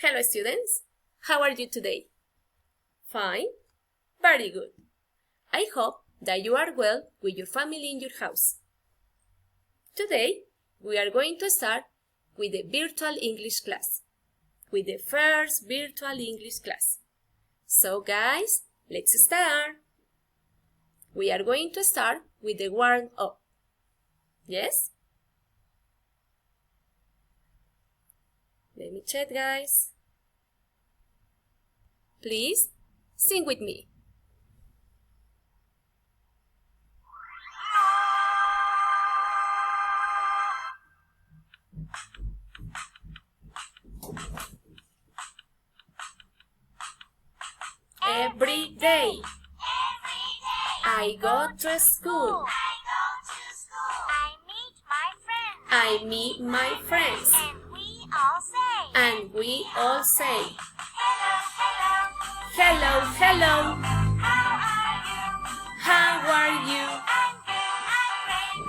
Hello students, how are you today? Fine? Very good. I hope that you are well with your family in your house. Today, we are going to start with the virtual English class, with the first virtual English class. So guys, let's start. We are going to start with the warm-up. Yes? Let me check, guys. Please, sing with me. Every day, I go to school. I meet my friends. And we all say, hello, hello. How are you?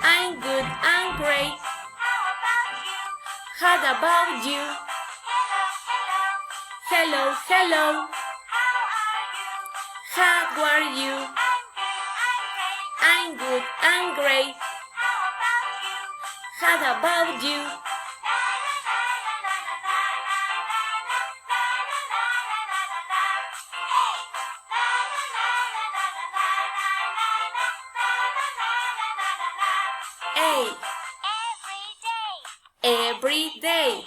I'm good, I'm great. How about you? Hello, hello. How are you? I'm good, I'm great. How about you? Hey, every day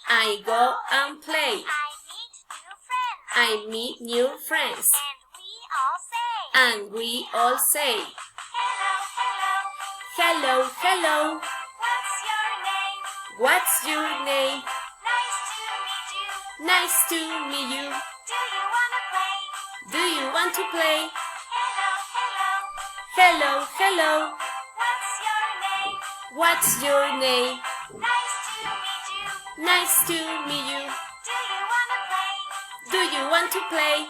I go and play. I meet new friends. And we all say, hello, hello. What's your name? Nice to meet you. Do you want to play? Hello, hello. What's your name? Nice to meet you. Do you want to play?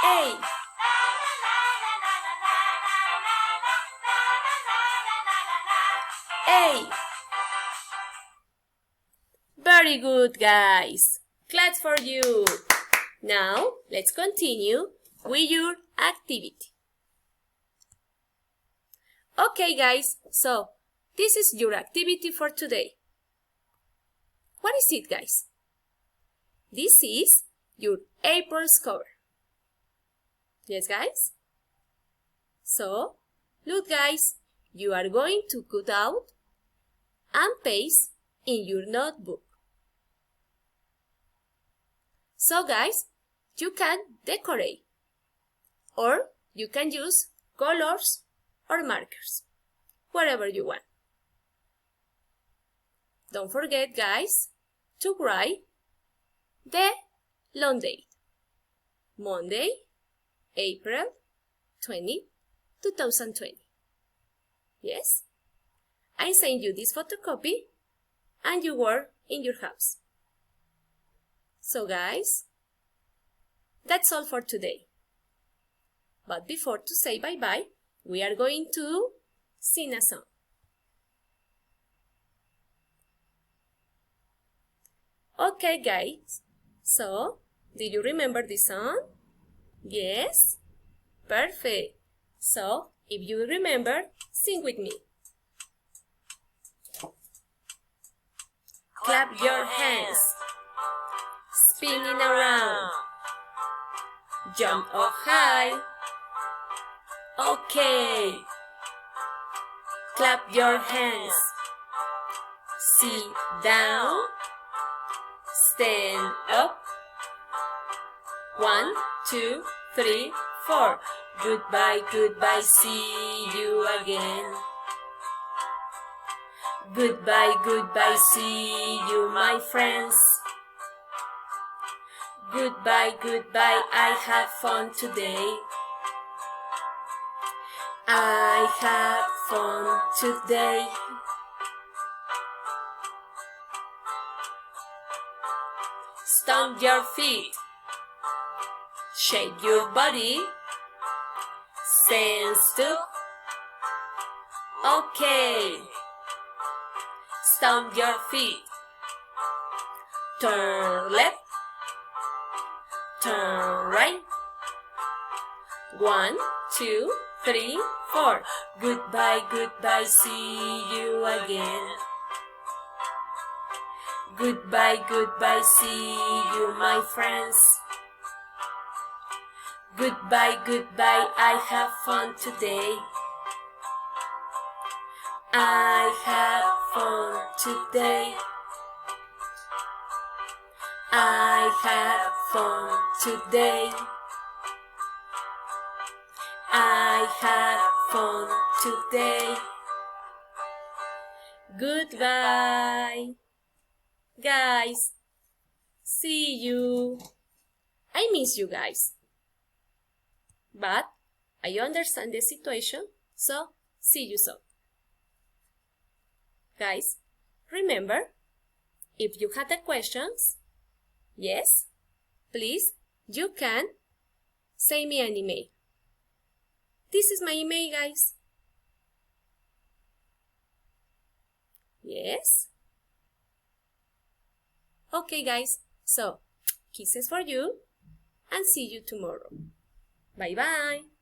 Hey. Hey. Very good, guys. Claps for you. Now, let's continue with your activity. Okay, guys, so this is your activity for today. What is it, guys? This is your April's cover. Yes, guys? So, look, guys, you are going to cut out and paste in your notebook. So, guys, you can decorate, or you can use colors or markers, whatever you want. Don't forget, guys, to write the long date, Monday, April 20, 2020. Yes? I send you this photocopy and you work in your house. So guys, that's all for today. But before to say bye-bye, we are going to sing a song. Okay, guys, so did you remember this song? Yes? Perfect. So, if you remember, sing with me. Clap your hands, spinning around, jump up high. Okay. Clap your hands, sit down, stand up. 1, 2, 3, 4. Goodbye, goodbye, see you again. Goodbye, goodbye, see you, my friends. Goodbye, goodbye, I had fun today. I had fun today. Stomp your feet. Shake your body. Stand still. Okay. Stomp your feet. Turn left. Turn right. 1, 2, 3, 4. Goodbye, goodbye, see you again. Goodbye, goodbye, see you, my friends. Goodbye, goodbye, I have fun today. I had fun today. I had fun today. I had fun today. Goodbye. Guys, see you. I miss you guys. But I understand the situation, so see you soon. Guys, remember, if you have the questions, yes, please, you can send me an email. This is my email, guys. Yes? Okay, guys, so kisses for you and see you tomorrow. Bye-bye.